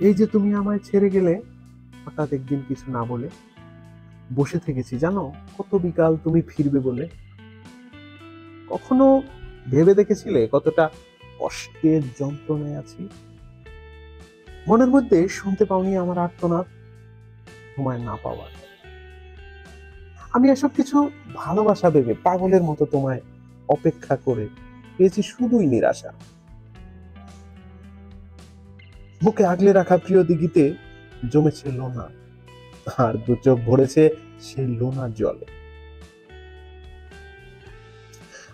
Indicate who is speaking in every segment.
Speaker 1: এই যে তুমি আমায় ছেড়ে গেলে, হঠাৎ একদিন কিছু না বলে বসে থেকেছি জানো, কত বিকাল তুমি ফিরবে বলে। কখনো ভেবে দেখেছিলে কতটা কষ্টের যন্ত্রণায় আছি? মনের মধ্যে শুনতে পাওনি আমার আর্তনাদ, তোমায় না পাওয়ার। আমি এসব কিছু ভালোবাসা ভেবে পাগলের মতো তোমায় অপেক্ষা করে পেয়েছি শুধুই নিরাশা। বুকে আগলে রাখা প্রিয় দিঘিতে জমেছে লোনা, আর দু চোখ ভরেছে সেই লোনার জলে।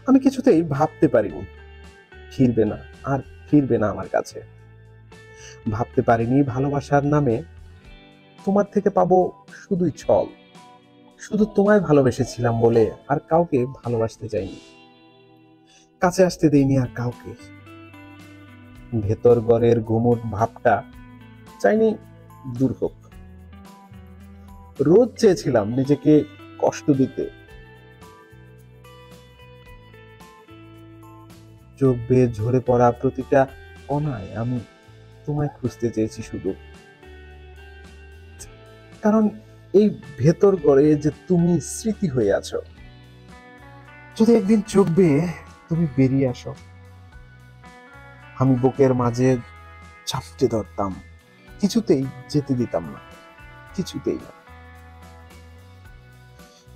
Speaker 1: আমি কিছুতেই ভাবতে পারিনি ফিরবে না, আর ফিরবে না আমার কাছে। ভাবতে পারিনি ভালোবাসার নামে তোমার থেকে পাবো শুধুই ছল। শুধু তোমায় ভালোবেসেছিলাম বলে আর কাউকে ভালোবাসতে চাইনি, কাছে আসতে দেইনি আর কাউকে। ভেতর ঘরের গুমুট ভাবটা চাইনি দূর হোক। রোজ চেয়েছিলাম নিজেকে কষ্ট দিতে, চোখ বেয়ে ঝরে পড়া প্রতিটা কণায় আমি তোমায় খুঁজতে চেয়েছি শুধু। কারণ এই ভেতর গড়ে যে তুমি স্মৃতি হয়ে আছো, যদি একদিন চোখ বেয়ে তুমি বেরিয়ে আসো, আমি বুকের মাঝে চাপটে ধরতাম, কিছুতেই যেতে দিতাম না, কিছুতেই না।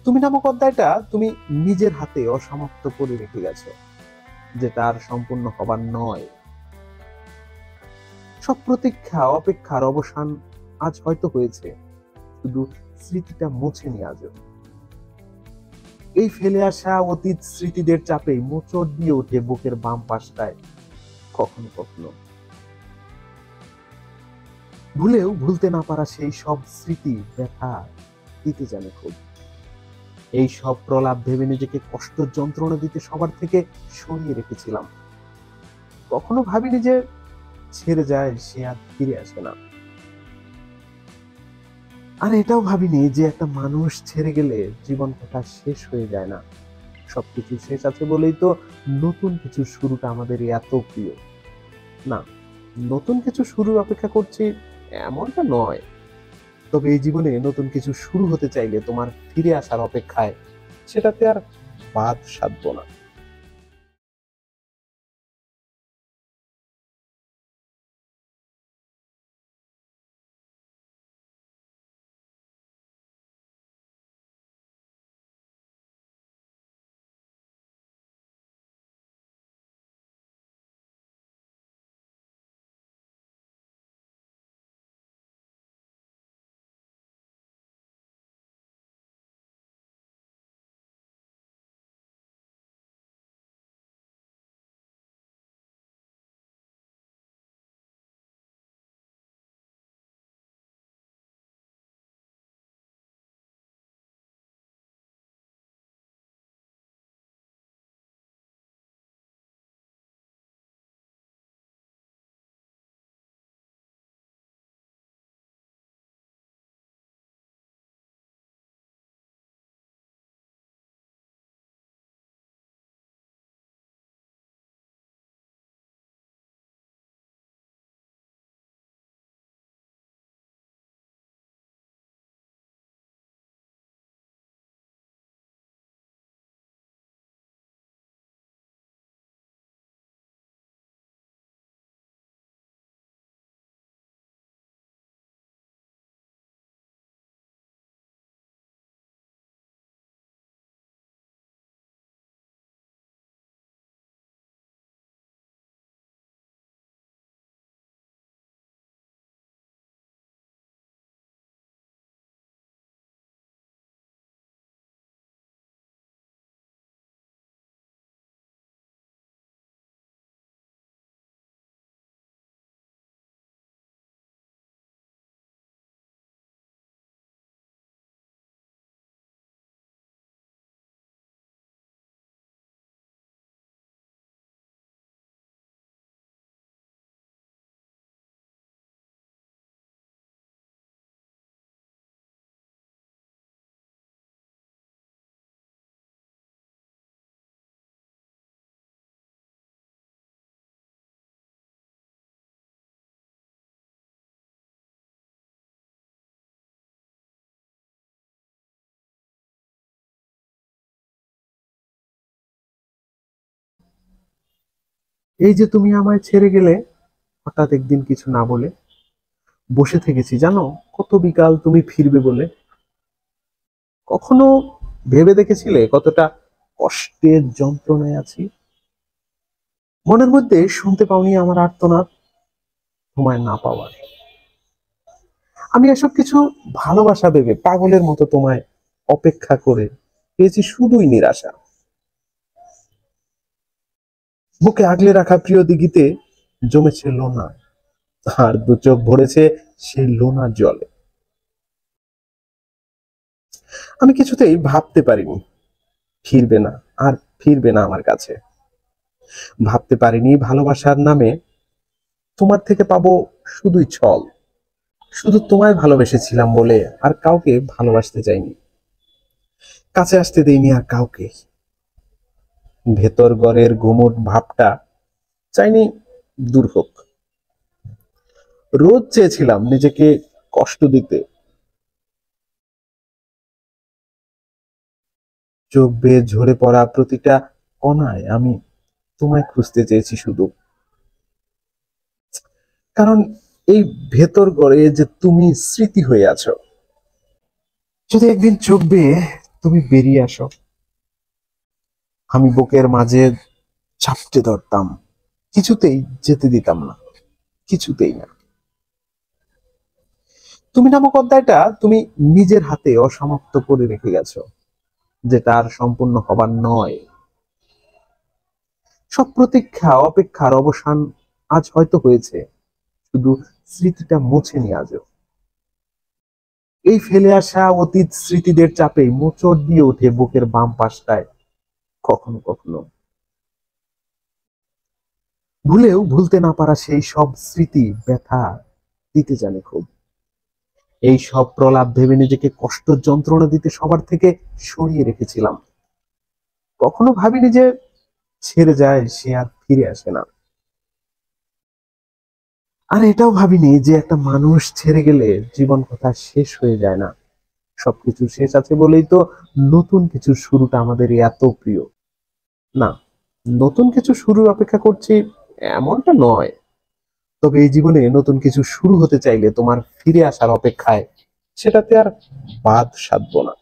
Speaker 1: তুমি নামক অধ্যায়টা তুমি নিজের হাতে অসমাপ্ত করে রেখে গেছো, যেটা আর সম্পূর্ণ হবার নয়। সব প্রতীক্ষা অপেক্ষার অবসান আজ হয়তো হয়েছে, শুধু স্মৃতিটা মোছেনি আজও। এই ফেলে আসা অতীত স্মৃতিদের চাপে মোচড় দিয়ে ওঠে বুকের বাম পাশটায় কখনো কখনো। ভুলেও ভুলতে না পারা সেই সব স্মৃতি ব্যথা দিতে জানে খুব। এই সব প্রলাপ ভেবে নিজেকে কষ্ট যন্ত্রণা দিতে সবার থেকে সরিয়ে রেখেছিলাম। কখনো ভাবিনি যে ছেড়ে যায় সে আর ফিরে আসে না। আর এটাও ভাবিনি যে একটা মানুষ ছেড়ে গেলে জীবন কথা শেষ হয়ে যায় না। সবকিছু শেষ আছে বলেই তো নতুন কিছু শুরুটা আমাদের এত প্রিয়। না, নতুন কিছু শুরুর অপেক্ষা করছি এমনটা নয়। তবে এই জীবনে নতুন কিছু শুরু হতে চাইলে তোমার ফিরে আসার অপেক্ষায় সেটাতে আর বাদ সাধবো না। এই যে তুমি আমায় ছেড়ে গেলে, হঠাৎ একদিন কিছু না বলে বসে থেকেছি জানো, কত বিকাল তুমি ফিরবে বলে। কখনো ভেবে দেখেছিলে কতটা কষ্টের যন্ত্রণায় আছি? মনের মধ্যে শুনতে পাওনি আমার আর্তনাদ, তোমায় না পাওয়ার। আমি এসব কিছু ভালোবাসা ভেবে পাগলের মতো তোমায় অপেক্ষা করে পেয়েছি শুধুই নিরাশা। বুকে আগলে রাখা প্রিয় দিঘিতে জমেছে লোনা, আর দু চোখ ভরেছে সেই লোনার জলে। আমি কিছুতেই ভাবতে পারিনি ফিরবে না, আর ফিরবে না আমার কাছে। ভাবতে পারিনি ভালোবাসার নামে তোমার থেকে পাবো শুধুই ছল। শুধু তোমায় ভালোবেসেছিলাম বলে আর কাউকে ভালোবাসতে চাইনি, কাছে আসতে দেইনি আর কাউকে। ভেতর ঘরের গুমুট ভাবটা চাইনি দূর হোক। রোজ চেয়েছিলাম নিজেকে কষ্ট দিতে, চোখ বেয়ে ঝরে পড়া প্রতিটা কণায় আমি তোমায় খুঁজতে চেয়েছি শুধু। কারণ এই ভেতর গড়ে যে তুমি স্মৃতি হয়ে আছো, যদি একদিন চোখ বেয়ে তুমি বেরিয়ে আসো, আমি বুকের মাঝে চাপটে ধরতাম, কিছুতেই যেতে দিতাম না, কিছুতেই না। তুমি নামক অধ্যায়টা তুমি নিজের হাতে অসমাপ্ত করে রেখে গেছো, যেটা আর সম্পূর্ণ হবার নয়। সব প্রতীক্ষা অপেক্ষার অবসান আজ হয়তো হয়েছে, শুধু স্মৃতিটা মোছেনি আজও। এই ফেলে আসা অতীত স্মৃতিদের চাপে মোচড় দিয়ে ওঠে বুকের বাম পাশটায় কখনো কখনো। ভুলেও ভুলতে না পারা সেই সব স্মৃতি ব্যথা দিতে জানে খুব। এই সব প্রলাপ ভেবে নিজেকে কষ্ট যন্ত্রণা দিতে সবার থেকে সরিয়ে রেখেছিলাম। কখনো ভাবিনি যে ছেড়ে যায় সে আর ফিরে আসে না। আর এটাও ভাবিনি যে একটা মানুষ ছেড়ে গেলে জীবন কথা শেষ হয়ে যায় না। সবকিছু শেষ আছে বলেই তো নতুন কিছু শুরুটা আমাদের এত প্রিয়। না, নতুন কিছু শুরুর অপেক্ষা করছি এমনটা নয়। তবে এই জীবনে নতুন কিছু শুরু হতে চাইলে তোমার ফিরে আসার অপেক্ষায় সেটাতে আর বাদ সাধবো না।